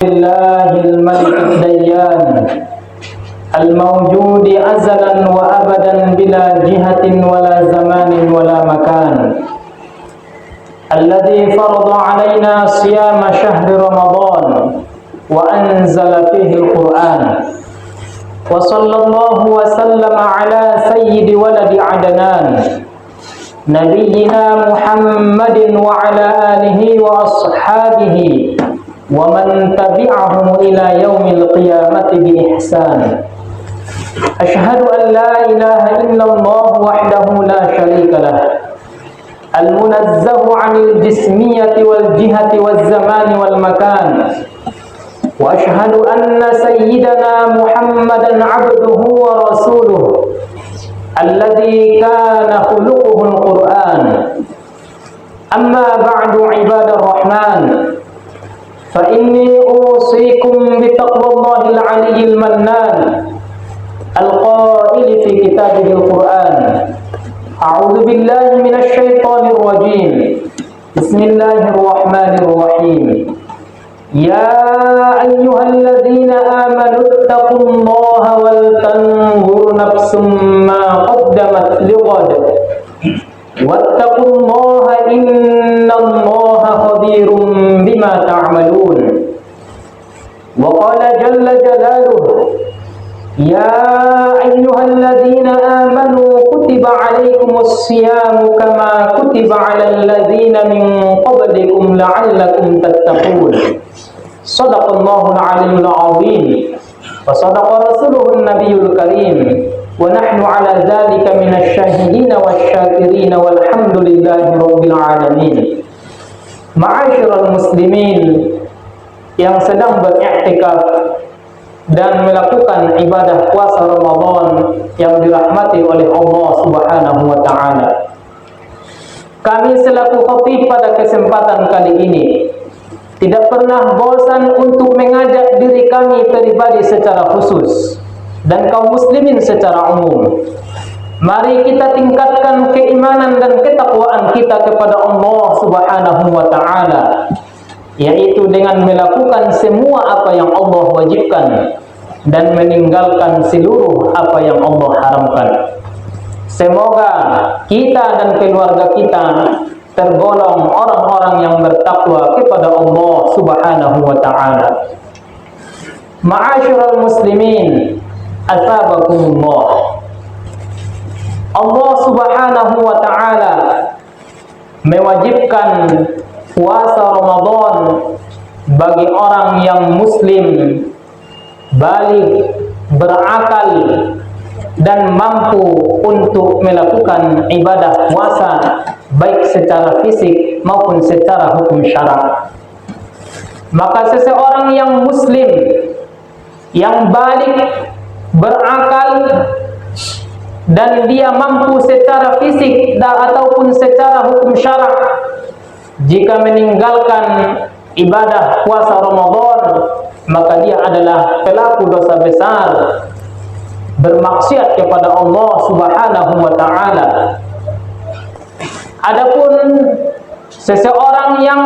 الله الملك الديان الموجود أزلا وأبدا بلا جهة ولا زمان ولا مكان، الذي فرض علينا صيام شهر رمضان وأنزل فيه القرآن، وصلى الله وسلم على سيد ولد عدنان نبينا محمد وعلى آله وأصحابه ومن تبعهم إلى يوم القيامة بإحسان. أشهد أن لا إله إلا الله وحده لا شريك له، المنزه عن الجسمية والجهة والزمان والمكان، وأشهد أن سيدنا محمدا عبده ورسوله الذي كان خلقه القرآن. أما بعد عباد الرحمن، فإني أوصيكم بتقوى الله العلي المنان القائل في كتابه القرآن: أعوذ بالله من الشيطان الرجيم، بسم الله الرحمن الرحيم. يا أيها الذين آمنوا اتقوا الله ولتنظر نفس ما قدمت لغد واتقوا الله إن الله خبير بما تعملون. وقال جل جلاله: يا أيها الذين آمنوا كتب عليكم الصيام كما كتب على الذين من قبلكم لعلكم تتقون. صدق الله العلي العظيم وصدق رسوله النبي الكريم، ونحن على ذلك من الشاهدين والشاكرين والحمد لله رب العالمين. Ma'asyiral muslimin yang sedang beriktikaf dan melakukan ibadah puasa Ramadan yang dirahmati oleh Allah Subhanahu wa taala. Kami selaku khatib pada kesempatan kali ini tidak pernah bosan untuk mengajak diri kami pribadi secara khusus dan kaum muslimin secara umum. Mari kita tingkatkan keimanan dan ketakwaan kita kepada Allah Subhanahu wa taala, yaitu dengan melakukan semua apa yang Allah wajibkan dan meninggalkan seluruh apa yang Allah haramkan. Semoga kita dan keluarga kita tergolong orang-orang yang bertakwa kepada Allah Subhanahu wa taala. Ma'asyiral muslimin, athabakumullah. Allah Subhanahu wa taala mewajibkan puasa Ramadan bagi orang yang muslim, baligh, berakal dan mampu untuk melakukan ibadah puasa baik secara fisik maupun secara hukum syarak. Maka seseorang yang muslim, yang baligh, berakal dan dia mampu secara fisik ataupun secara hukum syarak, jika meninggalkan ibadah puasa Ramadan, maka dia adalah pelaku dosa besar, bermaksiat kepada Allah Subhanahu wa taala. Adapun seseorang yang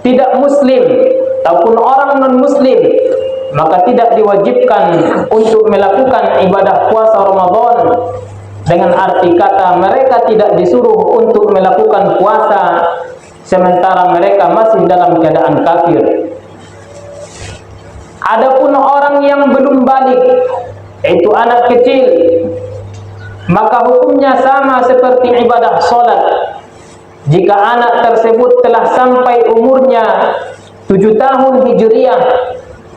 tidak muslim ataupun orang non muslim, maka tidak diwajibkan untuk melakukan ibadah puasa Ramadan, dengan arti kata mereka tidak disuruh untuk melakukan puasa sementara mereka masih dalam keadaan kafir. Adapun orang yang belum balik, yaitu anak kecil, maka hukumnya sama seperti ibadah sholat. Jika anak tersebut telah sampai umurnya 7 tahun Hijriah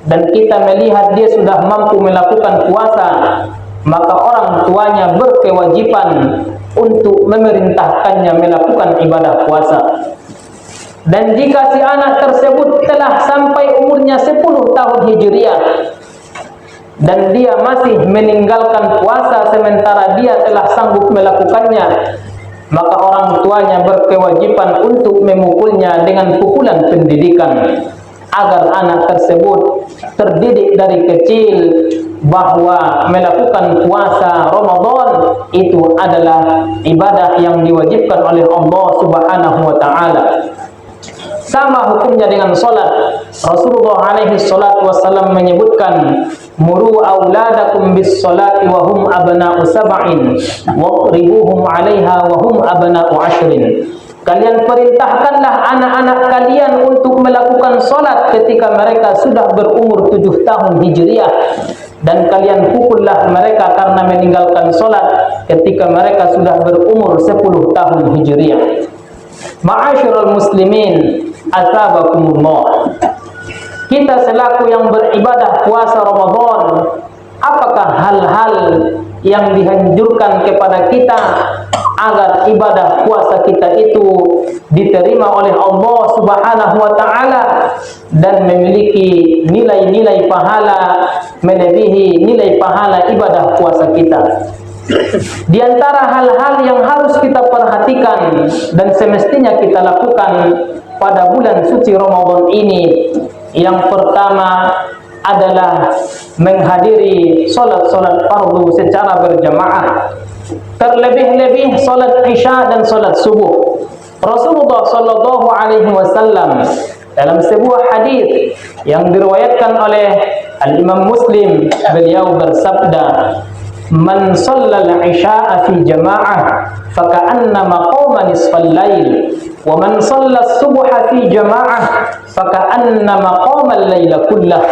dan kita melihat dia sudah mampu melakukan puasa, maka orang tuanya berkewajiban untuk memerintahkannya melakukan ibadah puasa. Dan jika si anak tersebut telah sampai umurnya 10 tahun Hijriah dan dia masih meninggalkan puasa sementara dia telah sanggup melakukannya, maka orang tuanya berkewajiban untuk memukulnya dengan pukulan pendidikan, agar anak tersebut terdidik dari kecil bahwa melakukan puasa Ramadan itu adalah ibadah yang diwajibkan oleh Allah Subhanahu wa taala. sama hukumnya dengan salat. Rasulullah alaihi salatu wasallam menyebutkan, muru auladakum bis salati wa hum abna'u sab'in wadribuhum 'alaiha wa hum abna'u 'ashrin. Kalian perintahkanlah anak-anak kalian untuk melakukan salat ketika mereka sudah berumur 7 tahun Hijriah, dan kalian pukullah mereka karena meninggalkan salat ketika mereka sudah berumur 10 tahun Hijriah. Ma'asyiral muslimin, atsabakumullah. Kita selaku yang beribadah puasa Ramadan, apakah hal-hal yang dianjurkan kepada kita agar ibadah puasa kita itu diterima oleh Allah Subhanahu wa taala dan memiliki nilai-nilai pahala melebihi nilai pahala ibadah puasa kita? Di antara hal-hal yang harus kita perhatikan dan semestinya kita lakukan pada bulan suci Ramadan ini, yang pertama adalah menghadiri salat-salat fardu secara berjamaah, terlebih-lebih salat Isya dan salat subuh. Rasulullah sallallahu alaihi wasallam dalam sebuah hadis yang diriwayatkan oleh Al-Imam Muslim, beliau bersabda, man shallal isya'a fi jama'ah faka'annama qama nisfal lail wa man shallas subha fi jama'ah faka'annama qama al-laila kullah.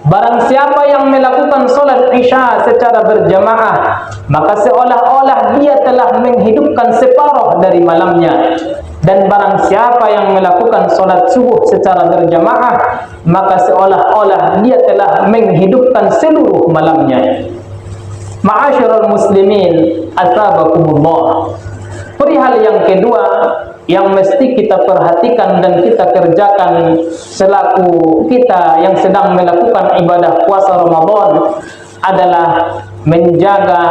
Barang siapa yang melakukan salat Isya secara berjamaah, maka seolah-olah dia telah menghidupkan separuh dari malamnya. Dan barang siapa yang melakukan salat subuh secara berjamaah, maka seolah-olah dia telah menghidupkan seluruh malamnya. Ma'asyiral muslimin, atsabakumullah. Perihal yang kedua yang mesti kita perhatikan dan kita kerjakan selaku kita yang sedang melakukan ibadah puasa Ramadan adalah menjaga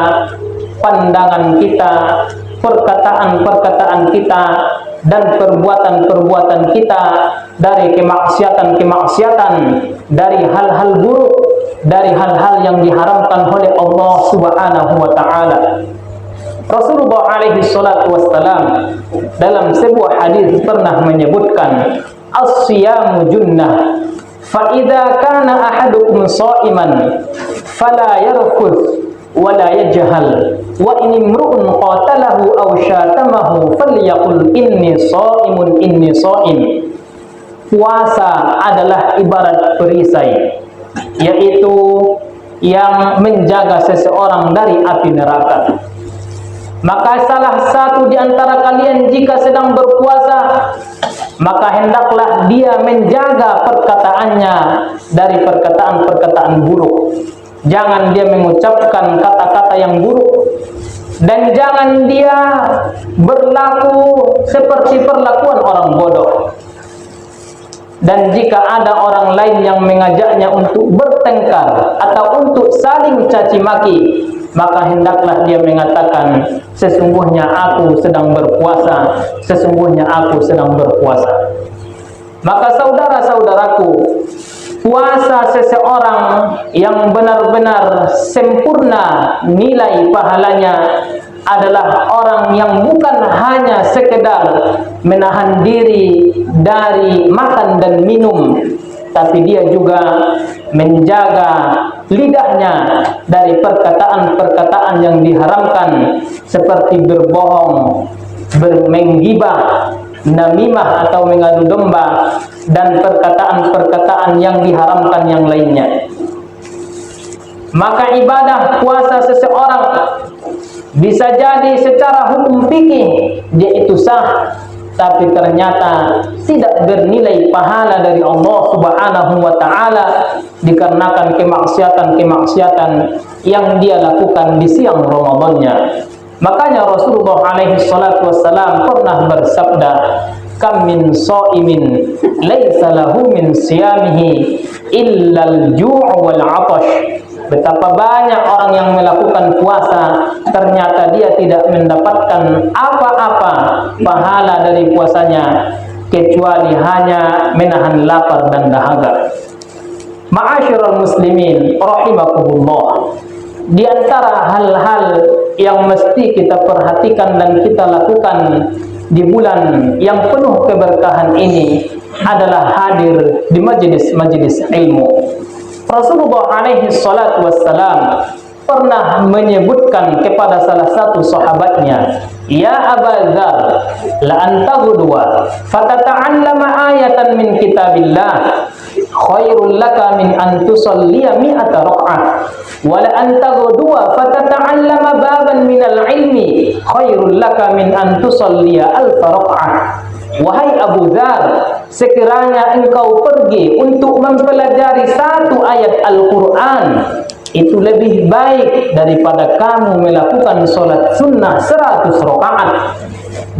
pandangan kita, perkataan-perkataan kita, dan perbuatan-perbuatan kita dari kemaksiatan-kemaksiatan, dari hal-hal buruk, dari hal-hal yang diharamkan oleh Allah Subhanahu wa taala. Rasulullah alaihi salatu wassalam dalam sebuah hadis pernah menyebutkan, as-siyamu junnah, fa idza kana ahadukum sha'iman fala yarfuth wala yajhal wa in imru'un qatalahu aw syatamahu falyaqul inni sha'im. Puasa adalah ibarat perisai, yaitu yang menjaga seseorang dari api neraka. Maka salah satu di antara kalian jika sedang berpuasa, maka hendaklah dia menjaga perkataannya dari perkataan-perkataan buruk. Jangan dia mengucapkan kata-kata yang buruk, dan jangan dia berlaku seperti perlakuan orang bodoh. Dan jika ada orang lain yang mengajaknya untuk bertengkar atau untuk saling caci maki, maka hendaklah dia mengatakan, sesungguhnya aku sedang berpuasa, sesungguhnya aku sedang berpuasa. Maka saudara-saudaraku, puasa seseorang yang benar-benar sempurna nilai pahalanya adalah orang yang bukan hanya sekedar menahan diri dari makan dan minum, tapi dia juga menjaga lidahnya dari perkataan-perkataan yang diharamkan seperti berbohong, menggibah, namimah atau mengadu domba, dan perkataan-perkataan yang diharamkan yang lainnya. Maka ibadah puasa seseorang bisa jadi secara hukum fikih dia itu sah, tapi ternyata tidak bernilai pahala dari Allah Subhanahu wa taala dikarenakan kemaksiatan-kemaksiatan yang dia lakukan di siang Ramadannya. Makanya Rasulullah alaihi salatu wassalam pernah bersabda, kam min shaimin laisa lahu min siyamihi illa al-ju' wal 'atash. Betapa banyak orang yang melakukan puasa, ternyata dia tidak mendapatkan apa-apa pahala dari puasanya kecuali hanya menahan lapar dan dahaga. Ma'asyiral muslimin rahimakumullah, di antara hal-hal yang mesti kita perhatikan dan kita lakukan di bulan yang penuh keberkahan ini adalah hadir di majelis-majelis ilmu. Rasulullah alaihi salatu wassalam pernah menyebutkan kepada salah satu sahabatnya, "Ya Aba Dzar, la anta ghudwa fatata'allama ayatan min kitabillah khairul laka min an tusalliya mi'ata rak'ah wa la anta ghudwa fatata'allama baban minal ilmi khairul laka min an tusalliya alfa rak'ah." Wahai Abu Dzar, sekiranya engkau pergi untuk mempelajari satu ayat Al-Quran, itu lebih baik daripada kamu melakukan sholat sunnah 100 rakaat.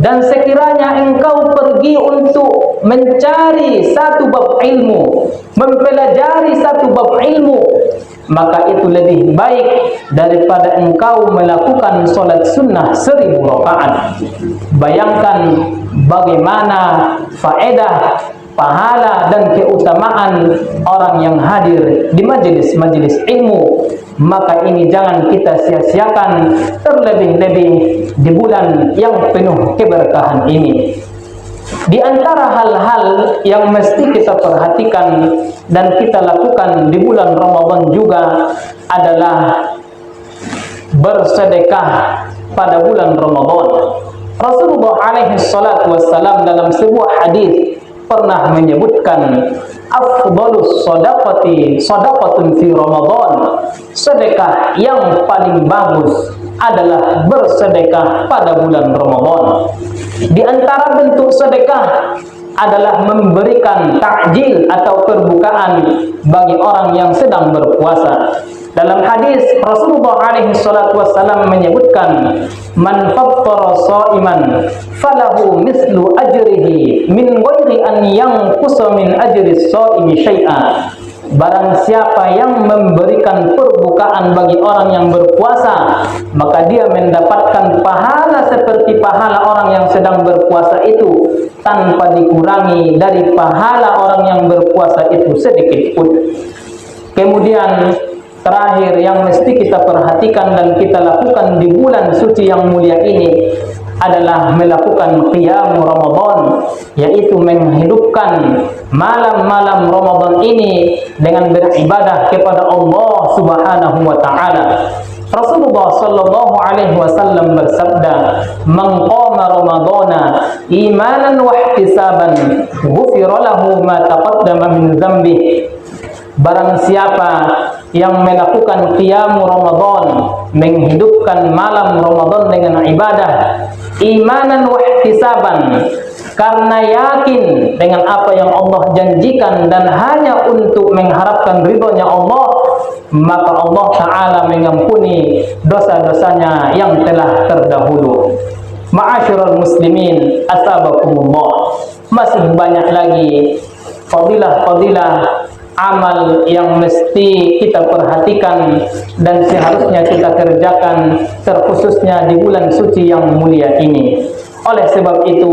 Dan sekiranya engkau pergi untuk mencari satu bab ilmu, mempelajari satu bab ilmu, maka itu lebih baik daripada engkau melakukan sholat sunnah 1000 rakaat. Bayangkan bagaimana faedah, pahala dan keutamaan orang yang hadir di majelis-majelis ilmu. Maka ini jangan kita sia-siakan, terlebih-lebih di bulan yang penuh keberkahan ini. Di antara hal-hal yang mesti kita perhatikan dan kita lakukan di bulan Ramadan juga adalah bersedekah pada bulan Ramadan. Rasulullah alaihi salatu wassalam dalam sebuah hadis pernah menyebutkan, afdhalus shadaqati shadaqatun fi Ramadan. Sedekah yang paling bagus adalah bersedekah pada bulan Ramadan. Di antara bentuk sedekah adalah memberikan takjil atau perbukaan bagi orang yang sedang berpuasa. Dalam hadis Rasulullah alaihi salatu wassalam menyebutkan, man fattara sha'iman falahu mislu ajrihi min ghairi an yanqusa min ajri shaimi syai'a. Barang siapa yang memberikan perbukaan bagi orang yang berpuasa, maka dia mendapatkan pahala seperti pahala orang yang sedang berpuasa itu, tanpa dikurangi dari pahala orang yang berpuasa itu sedikit pun. Kemudian terakhir yang mesti kita perhatikan dan kita lakukan di bulan suci yang mulia ini adalah melakukan qiyam Ramadan, yaitu menghidupkan malam-malam Ramadan ini dengan beribadah kepada Allah Subhanahu wa taala. Rasulullah sallallahu alaihi wasallam bersabda, "Man qama Ramadana imanan wa ihtisaban, ghufira lahu ma taqaddama min dzambihi." Barang siapa yang melakukan qiyam Ramadan, menghidupkan malam Ramadan dengan ibadah, imanan wa ihtisaban, karena yakin dengan apa yang Allah janjikan dan hanya untuk mengharapkan ridhonya Allah, maka Allah Ta'ala mengampuni dosa-dosanya yang telah terdahulu. Ma'asyiral muslimin, asabakumullah. Masih banyak lagi fadilah-fadilah amal yang mesti kita perhatikan dan seharusnya kita kerjakan, terkhususnya di bulan suci yang mulia ini. Oleh sebab itu,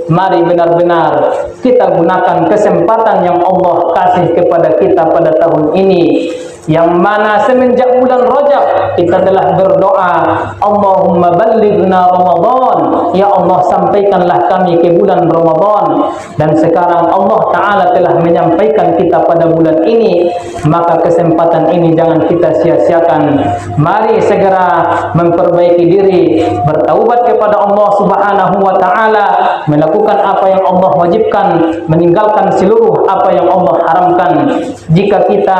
mari benar-benar kita gunakan kesempatan yang Allah kasih kepada kita pada tahun ini, yang mana semenjak bulan Rajab kita telah berdoa, Allahumma ballighna Ramadan, ya Allah sampaikanlah kami ke bulan Ramadan. Dan sekarang Allah Ta'ala telah menyampaikan kita pada bulan ini, maka kesempatan ini jangan kita sia-siakan. Mari segera memperbaiki diri, bertaubat kepada Allah Subhanahu wa Ta'ala, melakukan apa yang Allah wajibkan, meninggalkan seluruh apa yang Allah haramkan. Jika kita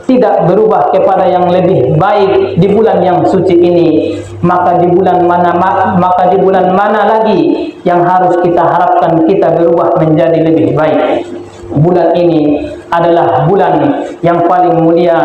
tidak berubah kepada yang lebih baik di bulan yang suci ini, maka di bulan mana lagi yang harus kita harapkan kita berubah menjadi lebih baik. Bulan ini adalah bulan yang paling mulia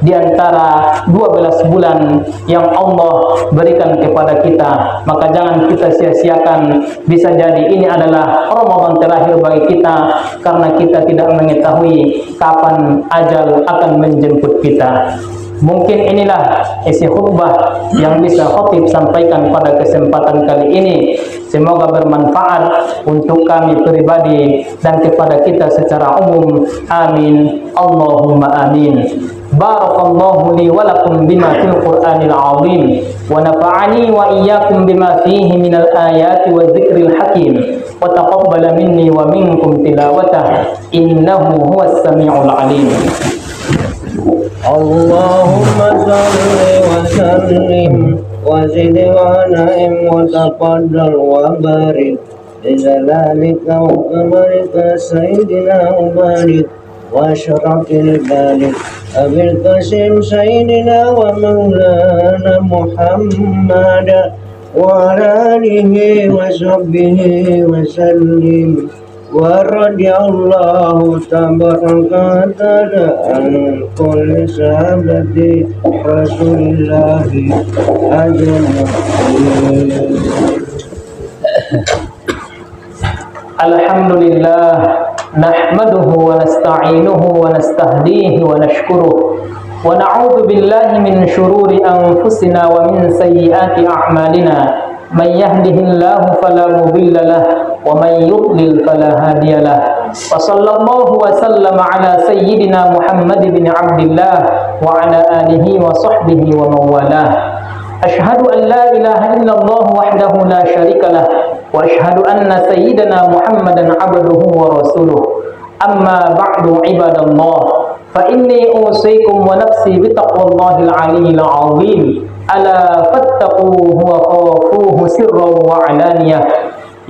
di antara 12 bulan yang Allah berikan kepada kita. Maka jangan kita sia-siakan. Bisa jadi ini adalah Ramadan terakhir bagi kita, karena kita tidak mengetahui kapan ajal akan menjemput kita. Mungkin inilah isi khutbah yang bisa khatib sampaikan pada kesempatan kali ini. Semoga bermanfaat untuk kami pribadi dan kepada kita secara umum. Amin. Allahumma amin. Barakallahu li wa lakum bima fil Qur'anil azim wa nafa'ani wa iyyakum bima fihi minal ayati wa dzikril hakim. wa taqabbal minni wa minkum tilawatah innahu huwas samiul alim. Allahumma salli wa sallim wa zid wa na'im wa taqaddal wa barik bizalalika wa kamalika sayyidina wa barik wa syarafil balik abil qasim sayyidina wa maulana Muhammad wa ala alihi wa sahbihi wa sallim wa radiyallahu tabaraka ta'ala an kulli sahabati rasulillahi ajma'in. Alhamdulillah nahmaduhu wa nasta'inuhu wa nastahdihi wa nashkuruh wa na'udzu billahi min shururi anfusina wa min sayyiati a'malina man yahdihillahu fala mudilla lahu wa man yudlil fala hadiya lahu wa sallallahu wa sallama ala sayyidina Muhammad bin Abdillah wa ala alihi wa sahbihi wa mawalah. Ashhadu an la ilaha illallah wahdahu la syarika lah wa ashhadu anna sayyidina Muhammadan abduhu wa rasuluh. Amma ba'du ibadallah, fa inni usikum wa nafsi bitaqwallahil aliyyil azim. Ala fattaquhu wa khafuhu sirran wa alaniyah.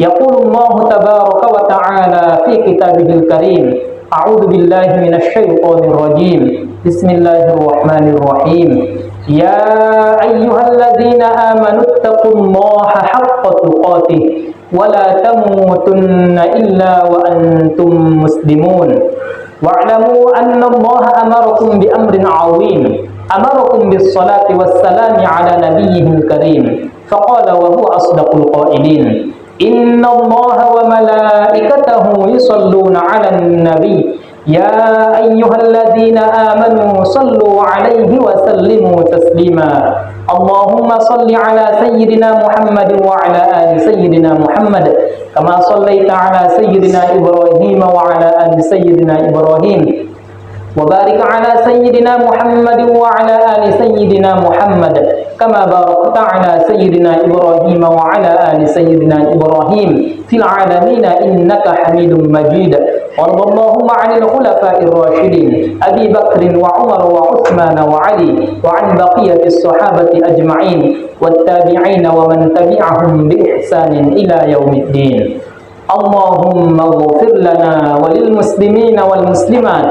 Yaqulu Allah tabaraka wa ta'ala fi kitabihil karim. A'udzu billahi minasy syaithanir rajim. Bismillahirrahmanirrahim. Ya ayyuhalladzina amanu taqullaha haqqa tuqatih wa la tamutunna illa wa antum muslimun. Wa'lamu anna Allaha amarakum bi amrin 'azim. Amarakum bis salati was salami 'ala nabiyyihil karim. Faqala wa huwa asdaqul qailin. Inna Allaha wa malaikatahu yusalluna 'alan nabiy. Ya ayyuhalladzina amanu sallu 'alaihi wa sallimu taslima. Allahumma salli 'ala sayyidina Muhammad wa 'ala ali sayyidina Muhammad kama sallaita 'ala sayyidina Ibrahim wa 'ala ali sayyidina Ibrahim wa barik 'ala sayyidina Muhammad wa 'ala ali sayyidina Muhammad kama barakta 'ala sayyidina Ibrahim wa 'ala ali sayyidina Ibrahim fil 'alamin innaka Hamidum Majid. Allahumma 'anil khulafa'ir rasyidin Abi Bakr wa Umar wa Utsman wa Ali wa 'an baqiyatis sahabati ajma'in wat tabi'in wa man tabi'ahum bi ihsanin ila yaumiddin. Allahumma ighfir lana walil muslimina wal muslimat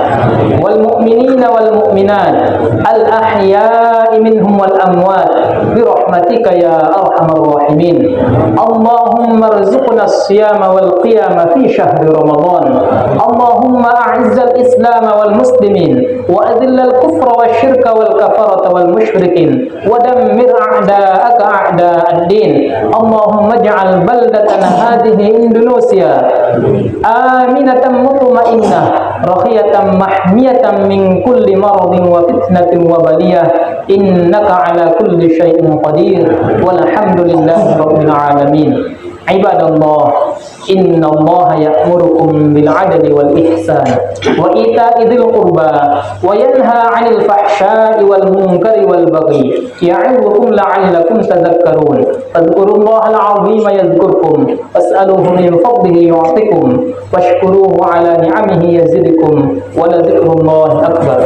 wal mu'minina wal mu'minat al ahya'i minhum wal amwat bi rahmatika ya arhamar rahimin. Allahumma arzuqna as-siyama wal qiyama fi syahri Ramadan. Allahumma a'izz al-islam wal muslimin wa adhill al-kufra wasyirka wal kafarata wal musyrikin wa dammir a'da'aka a'da'ad-din. Allahumma ij'al baldatana hadhihi Indonesia aminatan mutma'innah rakhiyatan mahmiyatan min kulli maradin wa fitnatin wa baliyah innaka ala kulli syai'in qadir walhamdulillahi rabbil alamin. Ibadallah, inna Allah ya'murukum bil 'adli wal ihsan wa ita'i dzil qurba wa yanha 'anil fahsya'i wal munkari wal baghi ya'idhukum la'allakum tadhakkarun. Fadhkurullahal 'azima yadhkurkum was'aluhu min fadlihi yu'tikum washkuruhu 'ala ni'amihi yazidkum wa la dzikrullahi akbar.